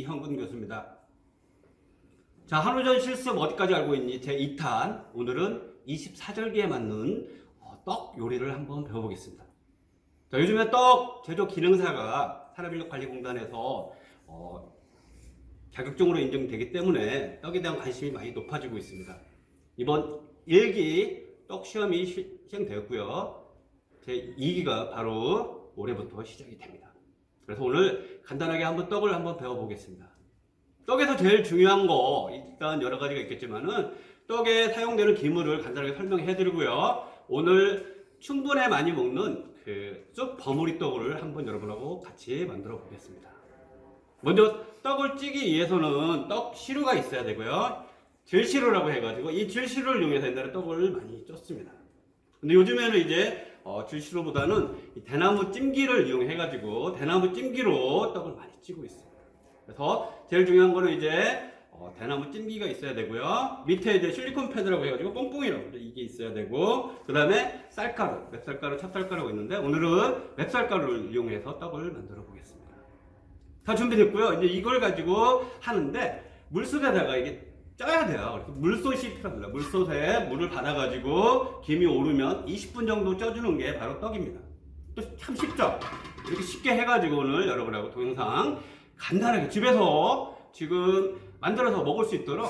이형근 교수입니다. 자, 한우전 실습 어디까지 알고 있니? 제2탄. 오늘은 24절기에 맞는 떡 요리를 한번 배워보겠습니다. 자, 요즘에 떡 제조 기능사가 산업인력관리공단에서 자격증으로 인정되기 때문에 떡에 대한 관심이 많이 높아지고 있습니다. 이번 1기 떡 시험이 시행되었고요. 제2기가 바로 올해부터 시작이 됩니다. 그래서 오늘 간단하게 한번 떡을 한번 배워보겠습니다. 떡에서 제일 중요한 거 일단 여러 가지가 있겠지만은 떡에 사용되는 기물을 간단하게 설명해 드리고요. 오늘 충분히 많이 먹는 쑥 버무리 떡을 한번 여러분하고 같이 만들어 보겠습니다. 먼저 떡을 찌기 위해서는 떡 시루가 있어야 되고요. 질시루라고 해가지고 이 질시루를 이용해서 옛날에 떡을 많이 쪘습니다. 근데 요즘에는 이제 질시루보다는 이 대나무 찜기를 이용해가지고 대나무 찜기로 떡을 많이 찌고 있습니다. 그래서 제일 중요한 거는 이제 대나무 찜기가 있어야 되고요. 밑에 이제 실리콘 패드라고 해가지고 뽕뽕이라고 이게 있어야 되고, 그 다음에 쌀가루, 맵쌀가루, 찹쌀가루가 있는데 오늘은 맵쌀가루를 이용해서 떡을 만들어 보겠습니다. 다 준비됐고요. 이제 이걸 가지고 하는데 물솥에다가 이게 쪄야 돼요. 그래서 물솥이 필요합니다. 물솥에 물을 받아가지고 김이 오르면 20분 정도 쪄주는 게 바로 떡입니다. 또 참 쉽죠? 이렇게 쉽게 해가지고 오늘 여러분하고 동영상 간단하게 집에서 지금 만들어서 먹을 수 있도록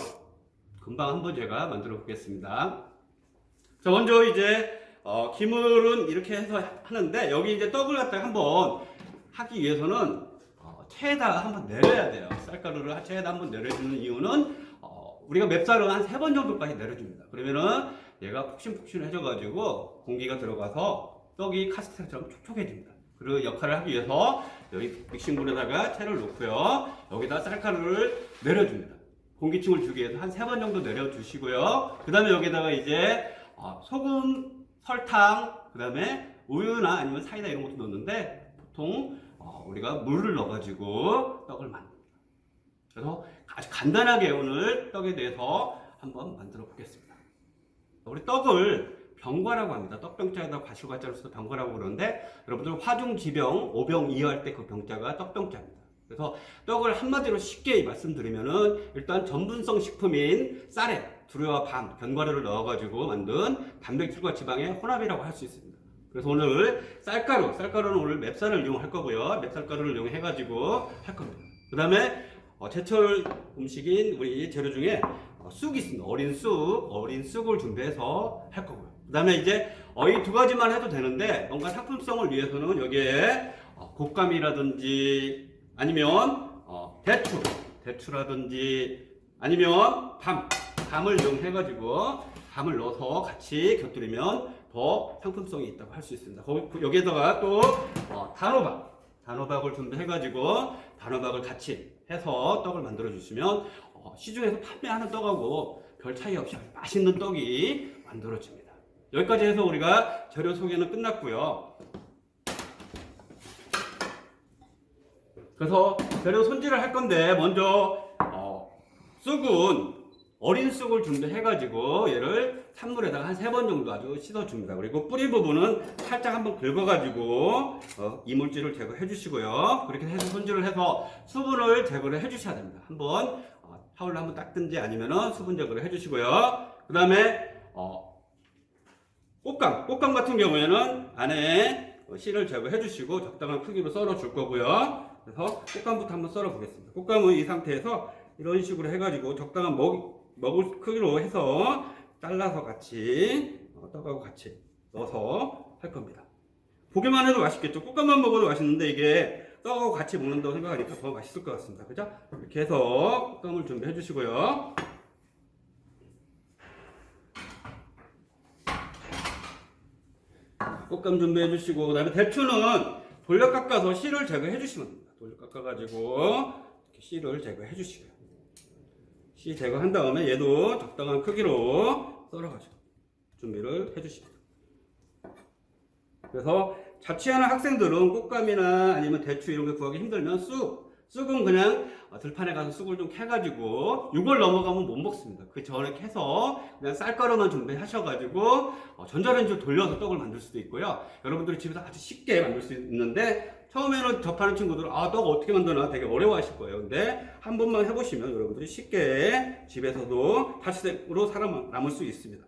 금방 한번 제가 만들어 보겠습니다. 자, 먼저 이제 기물은 이렇게 해서 하는데 여기 이제 떡을 갖다가 한번 하기 위해서는 체에다 한번 내려야 돼요. 쌀가루를 체에다 한번 내려주는 이유는 우리가 맵쌀은 한 3번 정도까지 내려줍니다. 그러면은 얘가 푹신푹신해져가지고 공기가 들어가서 떡이 카스테라처럼 촉촉해집니다. 그 역할을 하기 위해서 여기 믹싱볼에다가 채를 놓고요. 여기다 쌀가루를 내려줍니다. 공기층을 주기 위해서 한 3번 정도 내려주시고요. 그 다음에 여기다가 이제 소금, 설탕, 그 다음에 우유나 아니면 사이다 이런 것도 넣는데 보통 우리가 물을 넣어가지고 떡을 만듭니다. 그래서 아주 간단하게 오늘 떡에 대해서 한번 만들어 보겠습니다. 우리 떡을 병과라고 합니다. 떡병자에다 과실과자를 써서 병과라고 그러는데 여러분들 화중지병 5병 이어할 때 그 병자가 떡병자입니다. 그래서 떡을 한마디로 쉽게 말씀드리면은 일단 전분성 식품인 쌀에 두류와 밤, 견과류를 넣어가지고 만든 단백질과 지방의 혼합이라고 할 수 있습니다. 그래서 오늘 쌀가루는 오늘 맵쌀을 이용할 거고요. 맵쌀가루를 이용해가지고 할 겁니다. 그 다음에 제철 음식인 우리 재료 중에 쑥이 있습니다. 어린 쑥을 준비해서 할 거고요. 그 다음에 이제 이 두 가지만 해도 되는데 뭔가 상품성을 위해서는 여기에 곶감이라든지 아니면 대추라든지 아니면 밤을 이용해가지고 밤을 넣어서 같이 곁들이면 더 상품성이 있다고 할 수 있습니다. 여기에다가 또 단호박을 준비해가지고 단호박을 같이 해서 떡을 만들어 주시면 시중에서 판매하는 떡하고 별 차이 없이 맛있는 떡이 만들어집니다. 여기까지 해서 우리가 재료 소개는 끝났고요. 그래서 재료 손질을 할 건데 먼저 어린 쑥을 준비해가지고 얘를 찬물에다가 한 3번 정도 아주 씻어줍니다. 그리고 뿌리 부분은 살짝 한번 긁어가지고 이물질을 제거해 주시고요. 그렇게 해서 손질을 해서 수분을 제거를 해 주셔야 됩니다. 한번 타올로 한번 닦든지 아니면은 수분 제거를 해 주시고요. 그 다음에 꽃감 같은 경우에는 안에 씨를 제거해 주시고 적당한 크기로 썰어 줄 거고요. 그래서 꽃감부터 한번 썰어 보겠습니다. 꽃감은 이 상태에서 이런 식으로 해가지고 적당한 먹을 크기로 해서 잘라서 같이 떡하고 같이 넣어서 할 겁니다. 보기만 해도 맛있겠죠. 꽃감만 먹어도 맛있는데 이게 떡하고 같이 먹는다고 생각하니까 더 맛있을 것 같습니다. 그죠? 이렇게 해서 꽃감을 준비해 주시고요. 꽃감 준비해 주시고, 그 다음에 대추는 돌려 깎아서 씨를 제거해 주시면 됩니다. 돌려 깎아가지고 이렇게 씨를 제거해 주시고요. 씨 제거한 다음에 얘도 적당한 크기로 썰어가지고 준비를 해주십니다. 그래서 자취하는 학생들은 꽃감이나 아니면 대추 이런 게 구하기 힘들면 쑥은 그냥 들판에 가서 쑥을 좀 캐가지고 6월 넘어가면 못 먹습니다. 그 전에 캐서 그냥 쌀가루만 준비하셔가지고 전자레인지로 돌려서 떡을 만들 수도 있고요. 여러분들이 집에서 아주 쉽게 만들 수 있는데 처음에는 접하는 친구들은 떡 어떻게 만드나 되게 어려워하실 거예요. 근데 한 번만 해보시면 여러분들이 쉽게 집에서도 다시로 살아남을 수 있습니다.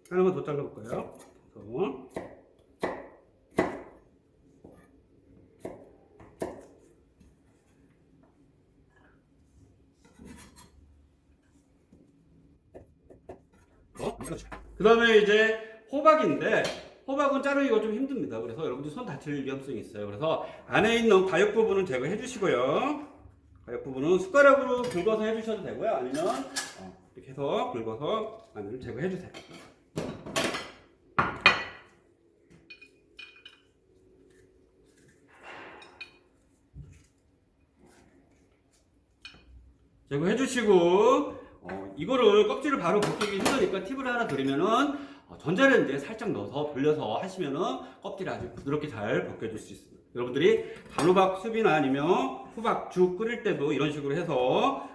하나만 더 잘라볼까요? 그 다음에 이제 호박인데 호박은 자르기가 좀 힘듭니다. 그래서 여러분들 손 다칠 위험성이 있어요. 그래서 안에 있는 가역 부분은 제거해 주시고요. 가역 부분은 숟가락으로 긁어서 해주셔도 되고요. 아니면 이렇게 해서 긁어서 안을 제거해 주세요. 제거해 주시고 이거를 껍질을 바로 벗기기 힘드니까 팁을 하나 드리면은 전자레인지에 살짝 넣어서 돌려서 하시면은 껍질이 아주 부드럽게 잘 벗겨질 수 있습니다. 여러분들이 단호박 수비나 아니면 호박죽 끓일 때도 이런 식으로 해서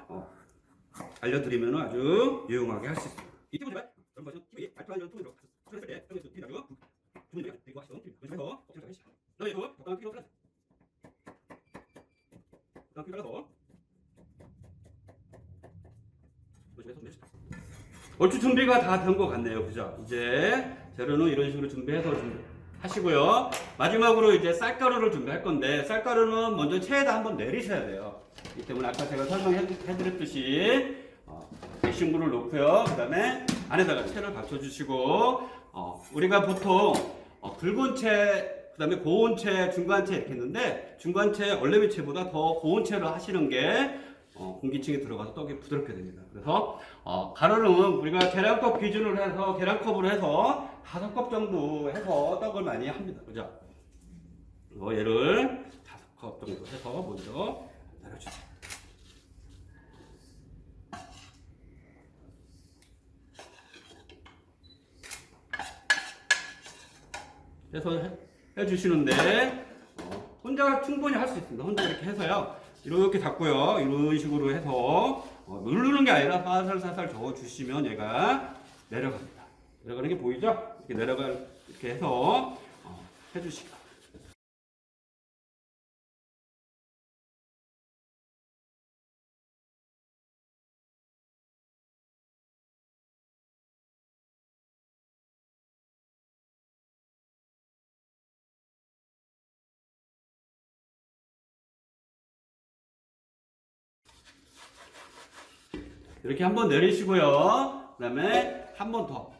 알려드리면 아주 유용하게 할 수 있습니다. 이 팁은 제가 여러분 보시면 팁이 발표하는 통으로 했을 때 팁이 아주 주문되게 되고 하시던 팁입니다. 그래서 껍질을 해주시죠. 그다음에 이거 적당한 크기로 잘라주세요. 적당한 크기로 잘라서 얼추 준비가 다 된 것 같네요. 그죠? 이제 재료는 이런 식으로 준비해서 하시고요. 마지막으로 이제 쌀가루를 준비할 건데 쌀가루는 먼저 체에다 한번 내리셔야 돼요. 이 때문에 아까 제가 설명해드렸듯이 배신물을 넣고요. 그 다음에 안에다가 체를 받쳐주시고 우리가 보통 굵은 채, 그 다음에 고운 채, 중간 채 이렇게 했는데 중간 채, 얼레미 채보다 더 고운 채를 하시는 게 공기층이 들어가서 떡이 부드럽게 됩니다. 그래서 가루는 우리가 계량컵 기준으로 해서 계량컵으로 해서 5컵 정도 해서 떡을 많이 합니다. 그죠? 얘를 5컵 정도 해서 먼저 내려주세요. 해서 해주시는데 혼자 충분히 할 수 있습니다. 혼자 이렇게 해서요. 이렇게 잡고요. 이런 식으로 해서 누르는 게 아니라 살살살살 저어주시면 얘가 내려갑니다. 내려가는 게 보이죠? 이렇게 이렇게 해서 해주시고. 이렇게 한번 내리시고요. 그 다음에 한 번 더.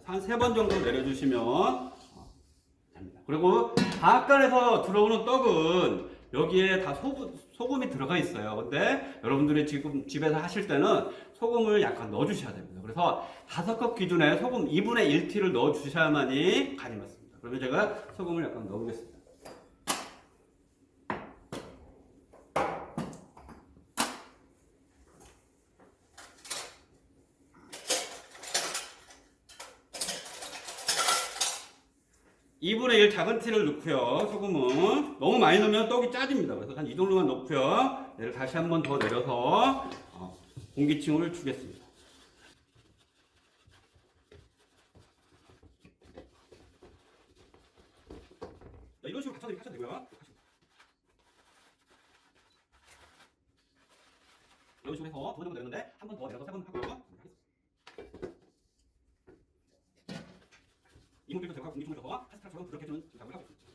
한 3번 정도 내려주시면 됩니다. 그리고 바깥에서 들어오는 떡은 여기에 다 소금이 들어가 있어요. 근데 여러분들이 지금 집에서 하실 때는 소금을 약간 넣어주셔야 됩니다. 그래서 5컵 기준에 소금 2분의 1티를 넣어주셔야만이 간이 맞습니다. 그러면 제가 소금을 약간 넣어보겠습니다. 이분의 1 작은 티를 넣고요. 소금은 너무 많이 넣으면 떡이 짜집니다. 그래서 한 이 정도만 넣고요. 얘를 다시 한 번 더 내려서 공기층을 주겠습니다. 이런 식으로 갖춰서 이렇게 하셔도 되고요. 이런 식으로 해서 2번 정도 내렸는데 한 번 더 내려서 3번 하고요. 이물질도 제가 공기층을 줘서 파스타처럼 부드럽게 해주는 작업을 하고 있습니다.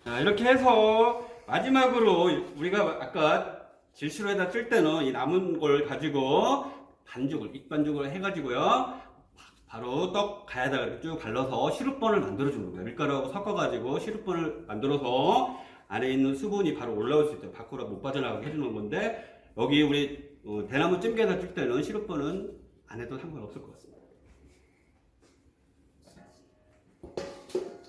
자, 이렇게 해서 마지막으로 우리가 아까 질시로에다 뜰 때는 이 남은 걸 가지고 익반죽을 해가지고요. 바로 떡 가에다가 이렇게 쭉 발라서 시럽번을 만들어 주는 거예요. 밀가루하고 섞어가지고 시럽번을 만들어서 안에 있는 수분이 바로 올라올 수 있도록 밖으로 못 빠져나가게 해주는 건데 여기 우리 대나무 찜기에다 뜰 때는 시럽번은 안 해도 상관없을 것 같습니다.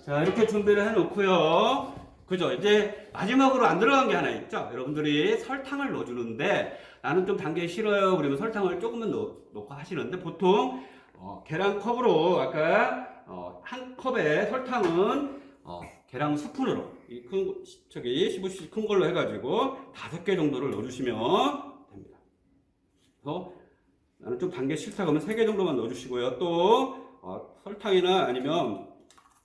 자, 이렇게 준비를 해 놓고요. 그죠? 이제 마지막으로 안 들어간 게 하나 있죠? 여러분들이 설탕을 넣어주는데 나는 좀 단 게 싫어요. 그러면 설탕을 조금만 넣고 하시는데 보통 계량컵으로 아까 한 컵의 설탕은 계량 스푼으로 저기 15cc 큰 걸로 해가지고 5개 정도를 넣어주시면 됩니다. 그래서 나는 좀 단 게 싫다 그러면 3개 정도만 넣어주시고요. 또 설탕이나 아니면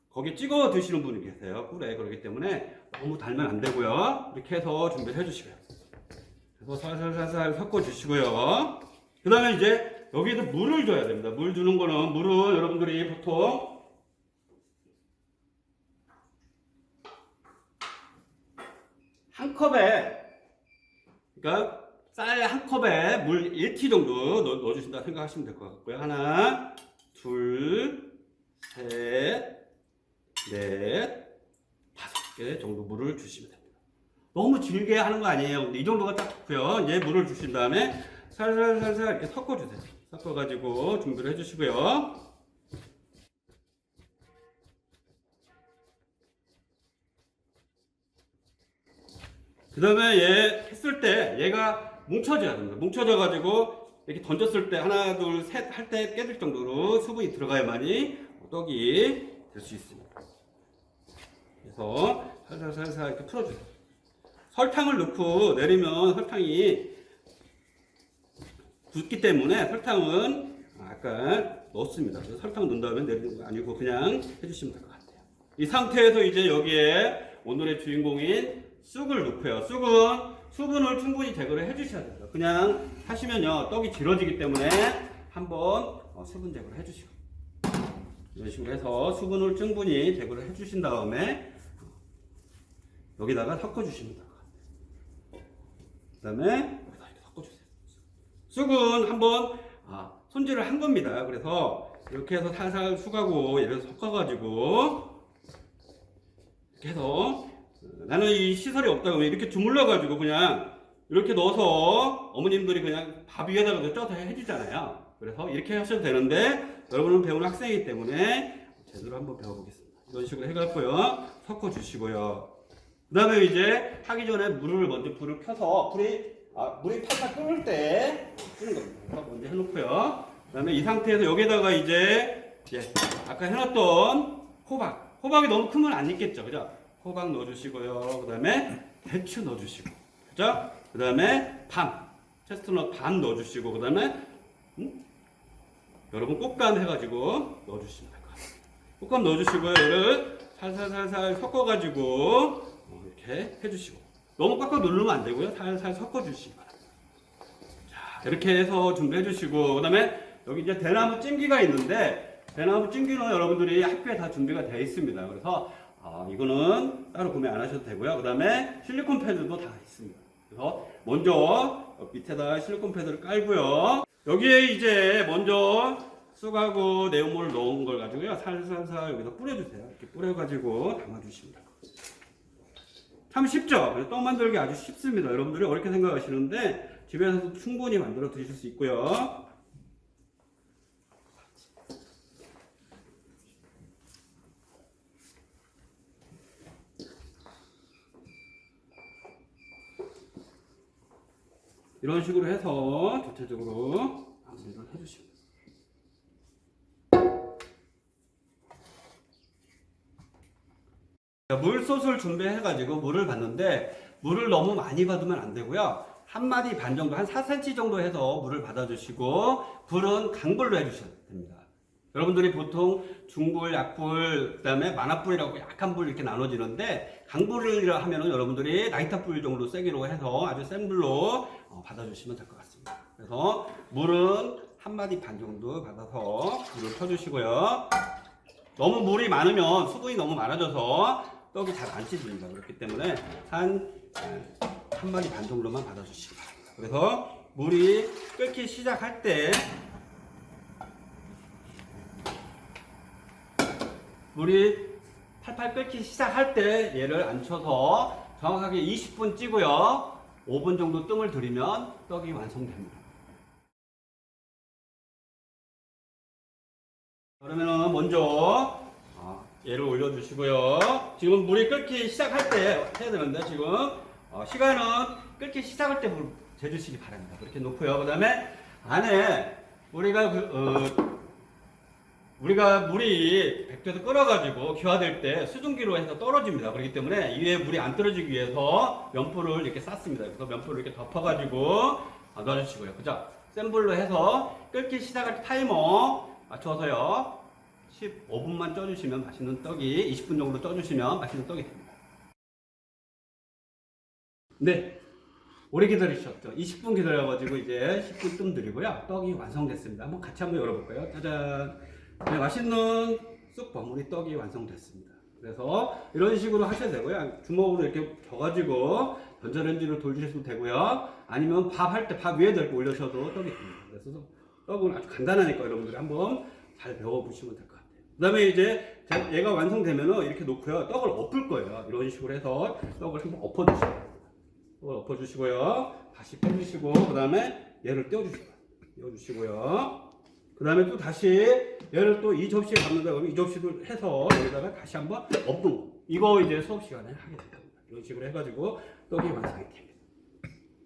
거기에 찍어 드시는 분이 계세요. 꿀에. 그렇기 때문에 너무 달면 안 되고요. 이렇게 해서 준비를 해주시고요. 그래서 살살살살 섞어주시고요. 그 다음에 이제 여기에도 물을 줘야 됩니다. 물 주는 거는, 물은 여러분들이 보통 한 컵에, 그러니까 쌀 한 컵에 물 1T 정도 넣어주신다 생각하시면 될 것 같고요. 하나, 둘, 셋, 넷, 5개 정도 물을 주시면 됩니다. 너무 질게 하는 거 아니에요. 이 정도가 딱 좋고요. 이제 물을 주신 다음에 살살살살 이렇게 섞어주세요. 섞어가지고 준비를 해주시고요. 그 다음에 얘 했을 때 얘가 뭉쳐져야 됩니다. 뭉쳐져가지고 이렇게 던졌을 때 하나, 둘, 셋 할 때 깨질 정도로 수분이 들어가야만이 떡이 될 수 있습니다. 그래서 살살살살 이렇게 풀어주세요. 설탕을 넣고 내리면 설탕이 굳기 때문에 설탕은 아까 넣었습니다. 그래서 설탕 넣은 다음에 내리는 거 아니고 그냥 해주시면 될 것 같아요. 이 상태에서 이제 여기에 오늘의 주인공인 쑥을 넣고요. 쑥은 수분을 충분히 제거를 해주셔야 됩니다. 그냥 하시면요 떡이 질어지기 때문에 한번 수분 제거를 해주시고 이런 식으로 해서 수분을 충분히 제거를 해주신 다음에 여기다가 섞어주시면 될 것 같아요. 그 다음에 여기다 이렇게 섞어주세요. 쑥은 한번 손질을 한 겁니다. 그래서 이렇게 해서 살살 쑥하고 얘를 섞어가지고 이렇게 해서 나는 이 시설이 없다 그러면 이렇게 주물러가지고 그냥 이렇게 넣어서 어머님들이 그냥 밥 위에다가 쪄서 해주잖아요. 그래서 이렇게 하셔도 되는데 여러분은 배우는 학생이기 때문에 제대로 한번 배워보겠습니다. 이런 식으로 해갖고요 섞어주시고요. 그 다음에 이제 하기 전에 물을 먼저 불을 켜서 물이 팔팔 끓을 때 끄는 겁니다. 먼저 해놓고요. 그 다음에 이 상태에서 여기다가 이제 아까 해놨던 호박이 너무 크면 안 익겠죠, 그죠? 호박 넣어주시고요. 그 다음에 대추 넣어주시고, 그죠? 그 다음에 체스트넛 반 넣어주시고, 그 다음에 여러분 꽃감 해가지고 넣어주시면 될 것 같아요. 꽃감 넣어주시고요. 얘를 살살살살 섞어가지고 이렇게 해주시고, 너무 꽉꽉 누르면 안 되고요. 살살 섞어주시기 바랍니다. 자, 이렇게 해서 준비해주시고, 그 다음에 여기 이제 대나무 찜기가 있는데, 대나무 찜기는 여러분들이 학교에 다 준비가 되어 있습니다. 그래서 이거는 따로 구매 안 하셔도 되고요. 그 다음에 실리콘 패드도 다 있습니다. 그래서 먼저 밑에다 실리콘 패드를 깔고요. 여기에 이제 먼저 쑥하고 내용물을 넣은 걸 가지고요. 살살살 여기다 뿌려주세요. 이렇게 뿌려가지고 담아주시면 돼요. 참 쉽죠? 떡 만들기 아주 쉽습니다. 여러분들이 어렵게 생각하시는데 집에서도 충분히 만들어 드실 수 있고요. 이런 식으로 해서 전체적으로 마무리를 해주시면 됩니다. 물솥을 준비해가지고 물을 받는데 물을 너무 많이 받으면 안 되고요. 한 마디 반 정도, 한 4cm 정도 해서 물을 받아주시고 불은 강불로 해주셔야 됩니다. 여러분들이 보통 중불, 약불, 그 다음에 만화불이라고 약한 불 이렇게 나눠지는데 강불이라 하면은 여러분들이 나이탑불 정도 세기로 해서 아주 센 불로 받아주시면 될 것 같습니다. 그래서 물은 한 마디 반 정도 받아서 불을 켜주시고요. 너무 물이 많으면 수분이 너무 많아져서 떡이 잘 안 찢어집니다. 그렇기 때문에 한 마디 반 정도만 받아주시기 바랍니다. 그래서 물이 끓기 시작할 때 물이 팔팔 끓기 시작할 때 얘를 앉혀서 정확하게 20분 찌고요. 5분 정도 뜸을 들이면 떡이 완성됩니다. 그러면은 먼저 얘를 올려주시고요. 지금 물이 끓기 시작할 때 해야 되는데 지금 시간은 끓기 시작할 때 물 재주시기 바랍니다. 그렇게 놓고요. 그 다음에 안에 우리가 우리가 물이 백도에서 끓어가지고 기화될 때 수증기로 해서 떨어집니다. 그렇기 때문에 이 위에 물이 안 떨어지기 위해서 면포를 이렇게 쌌습니다. 그래서 면포를 이렇게 덮어가지고 넣어주시고요. 그죠? 센 불로 해서 끓기 시작할 타이머 맞춰서요. 15분만 쪄주시면 맛있는 떡이 20분 정도 쪄주시면 맛있는 떡이 됩니다. 네. 오래 기다리셨죠? 20분 기다려가지고 이제 10분 뜸 들이고요. 떡이 완성됐습니다. 한번 같이 한번 열어볼까요? 짜잔. 네, 맛있는 쑥 버무리 떡이 완성됐습니다. 그래서 이런 식으로 하셔도 되고요. 주먹으로 이렇게 져가지고 전자레인지로 돌리셔도 되고요. 아니면 밥 할 때 밥 위에다 이렇게 올려셔도 떡이 됩니다. 그래서 떡은 아주 간단하니까 여러분들이 한번 잘 배워보시면 될 것 같아요. 그 다음에 이제 얘가 완성되면은 이렇게 놓고요. 떡을 엎을 거예요. 이런 식으로 해서 떡을 한번 엎어주시면 됩니다. 떡을 엎어주시고요. 다시 빼주시고, 그 다음에 얘를 떼어주시고요. 그 다음에 또 다시 얘를 또 이 접시에 담는다 그러면 이 접시도 해서 여기다가 다시 한번 엎는 거. 이거 이제 수업 시간에 하게 됩니다. 이런 식으로 해가지고 떡이 완성이 됩니다.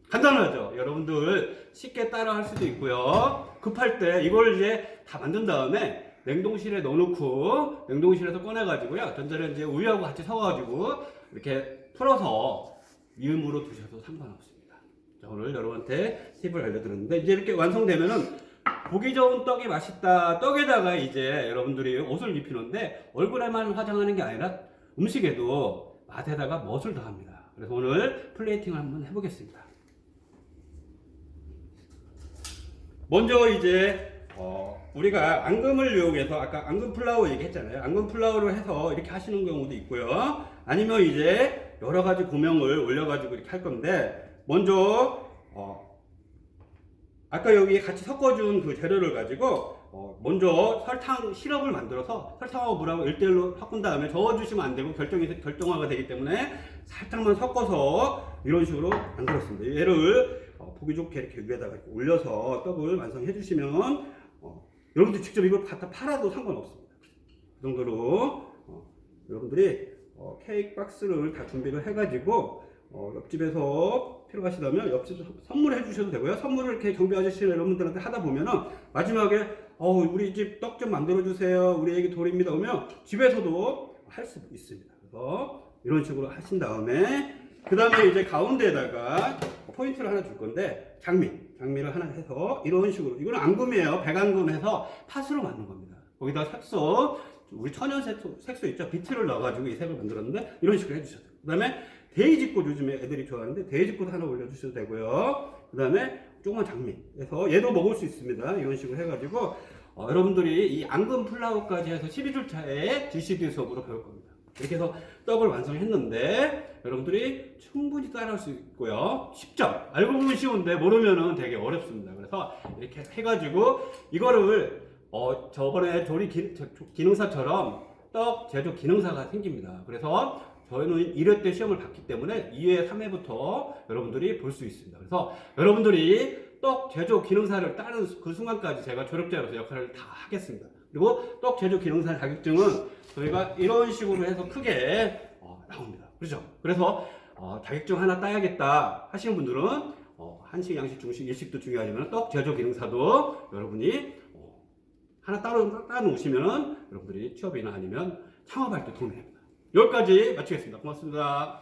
간단하죠? 여러분들 쉽게 따라 할 수도 있고요. 급할 때 이걸 이제 다 만든 다음에 냉동실에 넣어놓고 냉동실에서 꺼내가지고요. 전자레인지에 우유하고 같이 섞어가지고 이렇게 풀어서 미음으로 드셔도 상관없습니다. 자, 오늘 여러분한테 팁을 알려드렸는데 이제 이렇게 완성되면은 보기 좋은 떡이 맛있다. 떡에다가 이제 여러분들이 옷을 입히는데 얼굴에만 화장하는 게 아니라 음식에도 맛에다가 멋을 더합니다. 그래서 오늘 플레이팅을 한번 해보겠습니다. 먼저 이제 우리가 앙금을 이용해서 아까 앙금 플라워 얘기했잖아요. 앙금 플라워로 해서 이렇게 하시는 경우도 있고요. 아니면 이제 여러 가지 고명을 올려가지고 이렇게 할 건데 먼저 아까 여기 같이 섞어준 그 재료를 가지고 먼저 설탕 시럽을 만들어서 설탕하고 물하고 1대1로 섞은 다음에 저어주시면 안 되고 결정화가 되기 때문에 살짝만 섞어서 이런 식으로 만들었습니다. 얘를 보기 좋게 이렇게 위에다가 이렇게 올려서 떡을 완성해 주시면 여러분들 직접 이걸 갖다 팔아도 상관없습니다. 그 정도로 여러분들이 케이크 박스를 다 준비를 해가지고 옆집에서 필요하시다면 옆집에서 선물해 주셔도 되고요. 선물을 이렇게 경비 아저씨 여러분들한테 하다 보면은 마지막에 우리 집 떡 좀 만들어 주세요. 우리 애기 돌입니다. 오면 집에서도 할 수 있습니다. 그래서 이런 식으로 하신 다음에 그 다음에 이제 가운데에다가 포인트를 하나 줄 건데 장미를 하나 해서 이런 식으로 이거는 앙금이에요. 백앙금 해서 팥으로 만든 겁니다. 거기다 색소 우리 천연 색소 있죠? 비트를 넣어가지고 이 색을 만들었는데 이런 식으로 해주셔도 돼요. 그 다음에 데이지꽃 요즘에 애들이 좋아하는데 데이지꽃 하나 올려주셔도 되고요. 그 다음에 조그만 장미 해서 얘도 먹을 수 있습니다. 이런 식으로 해가지고 여러분들이 이 앙금 플라워까지 해서 12줄 차에 GCD 수업으로 배울 겁니다. 이렇게 해서 떡을 완성했는데 여러분들이 충분히 따라할 수 있고요. 쉽죠? 알고 보면 쉬운데 모르면은 되게 어렵습니다. 그래서 이렇게 해가지고 이거를 저번에 조리 기능사처럼 떡 제조 기능사가 생깁니다. 그래서 저희는 1회 때 시험을 봤기 때문에 2회, 3회부터 여러분들이 볼 수 있습니다. 그래서 여러분들이 떡 제조 기능사를 따는 그 순간까지 제가 조력자로서 역할을 다 하겠습니다. 그리고 떡 제조 기능사 자격증은 저희가 이런 식으로 해서 크게 나옵니다. 그렇죠? 그래서 자격증 하나 따야겠다 하시는 분들은 한식, 양식, 중식, 일식도 중요하지만 떡 제조 기능사도 여러분이 하나 따 놓으시면 여러분들이 취업이나 아니면 창업할 때 도움이 됩니다. 여기까지 마치겠습니다. 고맙습니다.